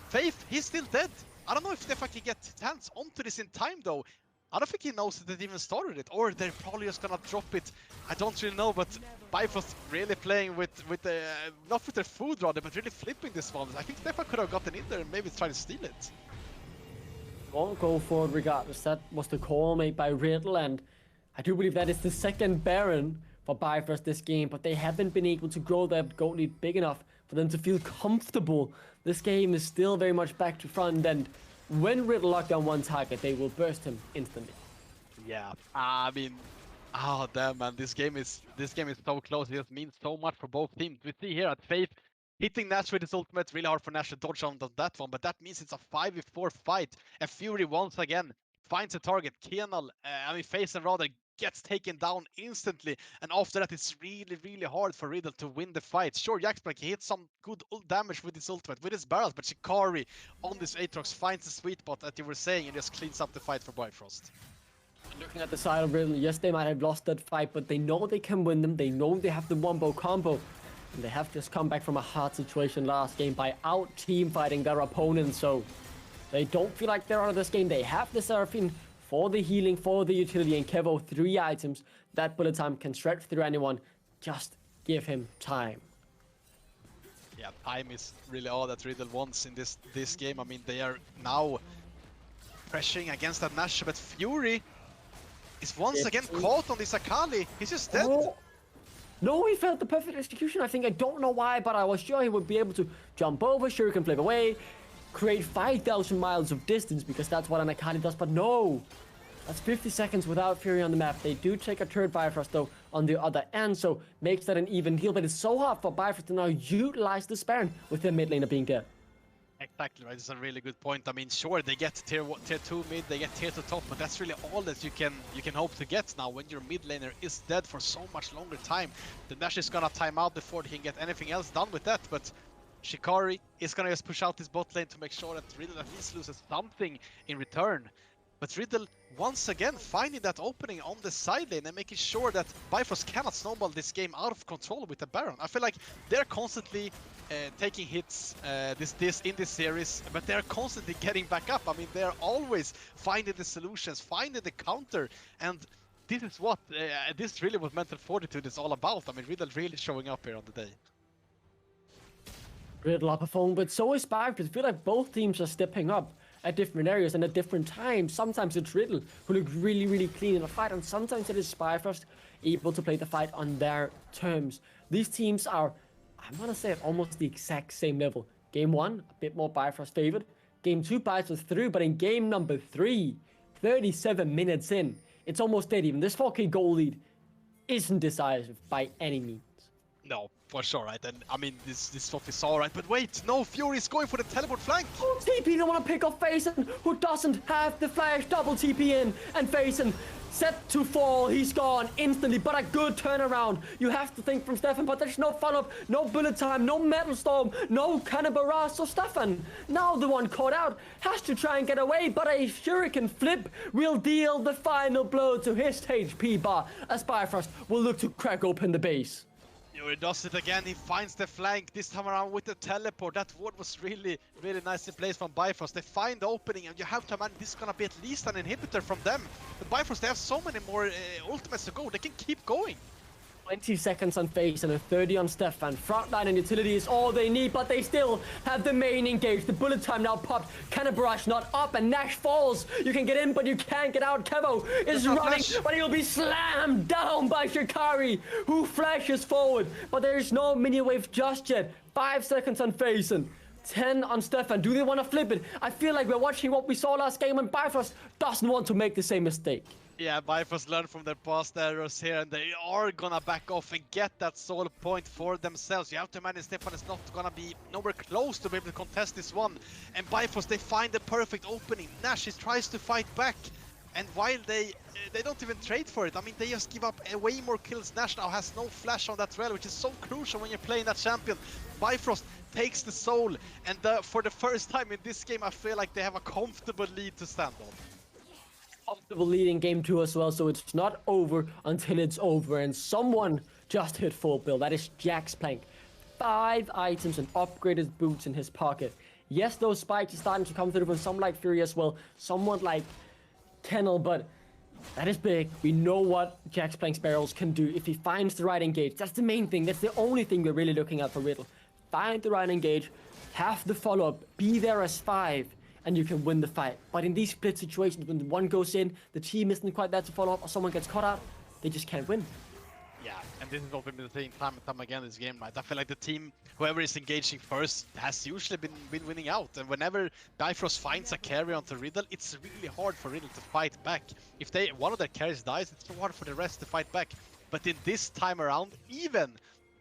E: Faith, he's still dead. I don't know if Stefan can get his hands onto this in time, though. I don't think he knows that they even started it, or they're probably just gonna drop it. I don't really know, but Bifrost really playing with the, not with their food rather, but really flipping this one. I think Stefan could have gotten in there and maybe tried to steal it.
D: Won't go for it regardless. That was the call made by Riddle, and I do believe that is the second Baron for Bifrost this game, but they haven't been able to grow that gold lead big enough for them to feel comfortable. This game is still very much back to front, and when Riddle lock down one target, they will burst him instantly.
E: Yeah, I mean, oh damn man, this game is so close. It just means so much for both teams. We see here at Faith hitting Nash with his ultimate, really hard for Nash to dodge on that one, but that means it's a 5v4 fight. And Fury once again finds a target. Kenal, Faison rather, gets taken down instantly, and after that it's really, really hard for Riddle to win the fight. Sure, Jaxplank hits some good damage with his ultimate, with his barrels, but Shikari on this Aatrox finds the sweet spot that you were saying and just cleans up the fight for Bifrost.
D: Looking at the side of Riddle, yes, they might have lost that fight, but they know they can win them. They know they have the wombo combo, and they have just come back from a hard situation last game by out-team fighting their opponent, so they don't feel like they're out of this game. They have the Seraphine for the healing, for the utility, and Kevo 3 items. That bullet time can stretch through anyone. Just give him time.
E: Yeah, time is really all that Riddle wants in this game. I mean, they are now pressuring against that Nash, but Fury is once again caught on this Akali. He's just dead.
D: Oh. No, he failed the perfect execution. I don't know why, but I was sure he would be able to jump over, Shuriken flip away, create 5,000 miles of distance, because that's what an Akali does, but no. That's 50 seconds without Fury on the map. They do take a third Bifrost though on the other end, so makes that an even deal, but it's so hard for Bifrost to now utilize the Baron with their mid laner being dead.
E: Exactly right, it's a really good point. I mean, sure, they get tier 2 mid, they get tier 2 top, but that's really all that you can hope to get now when your mid laner is dead for so much longer time. The Nash is gonna time out before he can get anything else done with that, but Shikari is gonna just push out his bot lane to make sure that Riddle at least loses something in return. But Riddle once again finding that opening on the side lane and making sure that Bifrost cannot snowball this game out of control with the Baron. I feel like they're constantly taking hits in this series, but they're constantly getting back up. I mean, they're always finding the solutions, finding the counter, and this is what this really what mental fortitude is all about. I mean, Riddle really showing up here on the day.
D: Riddle up a phone, but so is Bifrost. I feel like both teams are stepping up at different areas and at different times. Sometimes it's Riddle who look really, really clean in a fight, and sometimes it is Bifrost able to play the fight on their terms. These teams are, I'm gonna say, at almost the exact same level. Game 1, a bit more Bifrost favored. Game 2, Bifrost through, but in game number 3, 37 minutes in, it's almost dead even. This 4K goal lead isn't decisive by any means.
E: No, for sure, right? And I mean, this stuff is all right, but wait, no, Fury is going for the teleport flank.
D: Oh, TP don't want to pick off Faison, who doesn't have the flash. Double TP in, and Faison set to fall. He's gone instantly, but a good turnaround. You have to think from Stefan, but there's no follow-up, no bullet time, no metal storm, no kind of barrage. So Stefan, now the one caught out, has to try and get away, but a shuriken flip will deal the final blow to his HP bar as Bifrost will look to crack open the base.
E: Fury does it again, he finds the flank, this time around with the teleport. That ward was really, really nicely placed from Bifrost. They find the opening, and you have to imagine this is gonna be at least an inhibitor from them. The Bifrost, they have so many more ultimates to go, they can keep going.
D: 20 seconds on Face and a 30 on Stefan. Frontline and utility is all they need, but they still have the main engaged. The bullet time now popped. Cannon barrage not up, and Nash falls. You can get in, but you can't get out. Kevo is running, but he'll be slammed down by Shikari, who flashes forward. But there's no mini wave just yet. 5 seconds on Face and 10 on Stefan. Do they want to flip it? I feel like we're watching what we saw last game, and Bifrost doesn't want to make the same mistake.
E: Yeah, Bifrost learned from their past errors here, and they are gonna back off and get that soul point for themselves. You have to imagine Stefan is not gonna be nowhere close to be able to contest this one. And Bifrost, they find the perfect opening. Nash tries to fight back, and while they don't even trade for it, I mean, they just give up way more kills. Nash now has no flash on that rel, which is so crucial when you're playing that champion. Bifrost takes the soul, and for the first time in this game, I feel like they have a comfortable lead to stand on.
D: Comfortable lead in game 2 as well, so it's not over until it's over, and someone just hit full build. That is Jack's Plank. 5 items and upgraded boots in his pocket. Yes, those spikes are starting to come through from someone like Fury as well, someone like Kennel, but that is big. We know what Jack's Plank's barrels can do if he finds the right engage. That's the main thing. That's the only thing we're really looking at for Riddle. Find the right engage, have the follow-up, be there as 5, and you can win the fight. But in these split situations, when one goes in, the team isn't quite there to follow up, or someone gets caught out, they just can't win.
E: Yeah, and this is what we've been saying time and time again this game, right? I feel like the team, whoever is engaging first, has usually been winning out. And whenever Bifrost finds a carry onto Riddle, it's really hard for Riddle to fight back. If one of their carries dies, it's so hard for the rest to fight back. But in this time around, even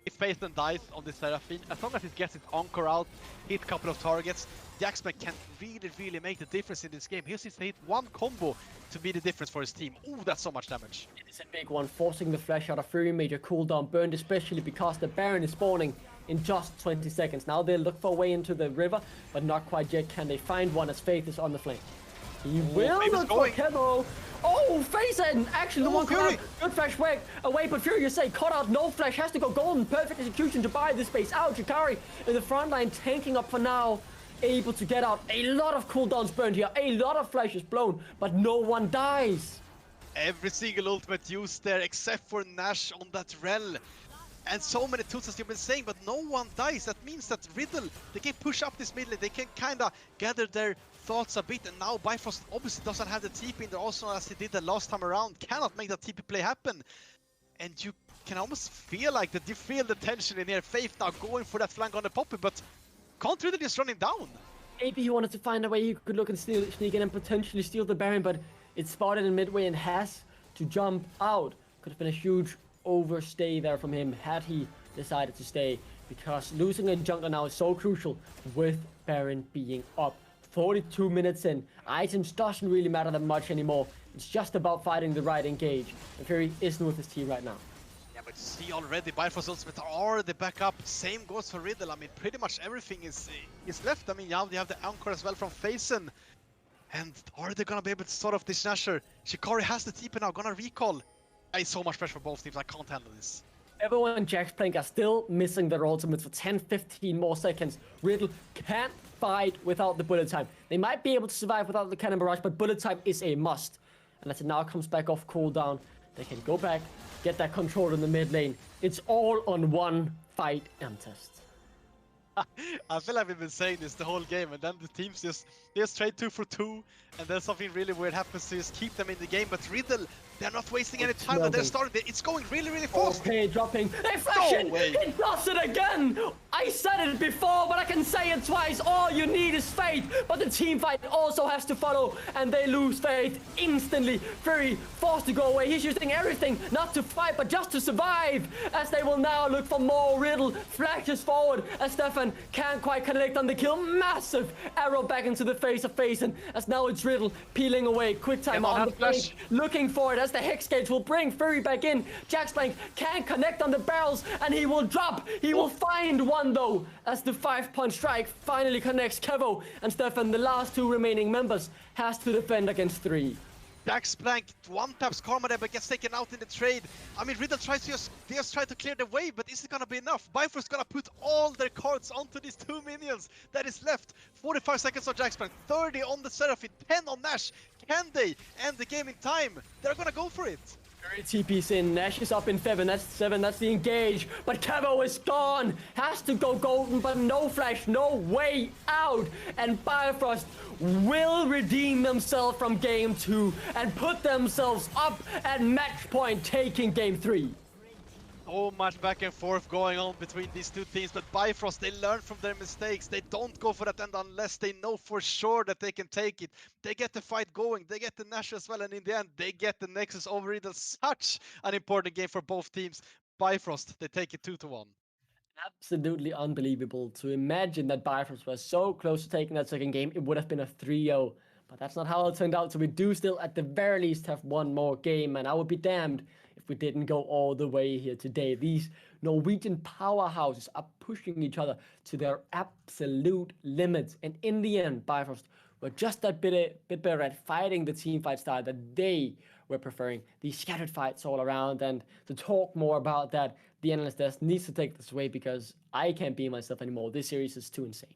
E: if Phaeton dies on this Seraphine, as long as he gets his Encore out, hit a couple of targets, Jaxman can really make the difference in this game. He just needs to hit one combo to be the difference for his team. Ooh, that's so much damage.
D: It's a big one, forcing the flash out of Fury, major cooldown burned, especially because the Baron is spawning in just 20 seconds. Now they look for a way into the river, but not quite yet. Can they find one as Faith is on the flank? He will look for Kevo. Oh, Faison! Actually, the one caught out. Good flash away, but Fury, you say, caught out, no flash, has to go golden. Perfect execution to buy this space out. Shikari in the front line, tanking up for now. able to get out. A lot of cooldowns burned here, a lot of flashes blown, but no one dies.
E: Every single ultimate used there except for Nash on that Rel. And so many tools as you've been saying, but no one dies. That means that Riddle, they can push up this mid lane, they can kinda gather their thoughts a bit, and now Bifrost obviously doesn't have the TP in there also, as he did the last time around, cannot make that TP play happen. And you can almost feel like that you feel the tension in here. Faith now going for that flank on the Poppy, but can't Riddle just run him down.
D: Maybe he wanted to find a way he could look and sneak in and potentially steal the Baron, but it's spotted in midway and has to jump out. Could have been a huge overstay there from him had he decided to stay, because losing a jungler now is so crucial with Baron being up. 42 minutes in, items doesn't really matter that much anymore. It's just about fighting the right engage, and Fury isn't with his team right now.
E: Yeah, but see already, Bifrost ultimate are already back up. Same goes for Riddle. I mean, pretty much everything is left. I mean, you have the Anchor as well from Faison. And are they gonna be able to start off this Nasher? Shikari has the TP now, gonna recall. It's so much pressure for both teams, I can't handle this.
D: Everyone and Jax playing are still missing their ultimates for 10-15 more seconds. Riddle can't fight without the bullet time. They might be able to survive without the cannon barrage, but bullet time is a must. And as it now comes back off cooldown, they can go back, get that control in the mid lane. It's all on one fight and test.
E: I feel like we've been saying this the whole game, and then the teams just trade 2 for 2, and then something really weird happens to just keep them in the game. But Riddle, they're not wasting any time, but they're starting. It's going really, really fast.
D: Okay, dropping. They flash
E: No
D: it!
E: way.
D: It does it again! I said it before, but I can say it twice. All you need is faith, but the team fight also has to follow, and they lose faith instantly. Fury forced to go away. He's using everything, not to fight, but just to survive, as they will now look for more. Riddle flashes forward, as Stefan can't quite connect on the kill. Massive arrow back into the face of Faison, as now it's Riddle peeling away. Quick time on the flash, looking for it, as the Hex Gauge will bring Fury back in. Jax Blank can't connect on the barrels, and he will drop. He will find one though, as the 5-punch strike finally connects Kevo, and Stefan, the last 2 remaining members, has to defend against 3.
E: Jax Blank one-taps Karma there, but gets taken out in the trade. I mean, Riddle tries to just try to clear the way, but is it gonna be enough? Bifrost gonna put all their cards onto these 2 minions that is left. 45 seconds on Jax Blank, 30 on the Seraphine, 10 on Nash. Can they end the game in time? They're gonna go for it.
D: TP's in, Nash is up in 7, that's the engage, but Kevo is gone, has to go golden, but no flash, no way out, and Bifrost will redeem themselves from game 2 and put themselves up at match point, taking game 3.
E: So much back and forth going on between these 2 teams, but Bifrost, they learn from their mistakes. They don't go for that end unless they know for sure that they can take it. They get the fight going, they get the Nash as well, and in the end, they get the Nexus over Riddle. Such an important game for both teams. Bifrost, they take it 2-1.
D: Absolutely unbelievable to imagine that Bifrost was so close to taking that second game. It would have been a 3-0, but that's not how it turned out. So we do still, at the very least, have one more game, and I would be damned if we didn't go all the way here today. These Norwegian powerhouses are pushing each other to their absolute limits, and in the end, Bifrost were just that bit better at fighting the team fight style that they were preferring, these scattered fights all around. And to talk more about that, the Analyst Desk needs to take this away, because I can't be myself anymore. This series is too insane.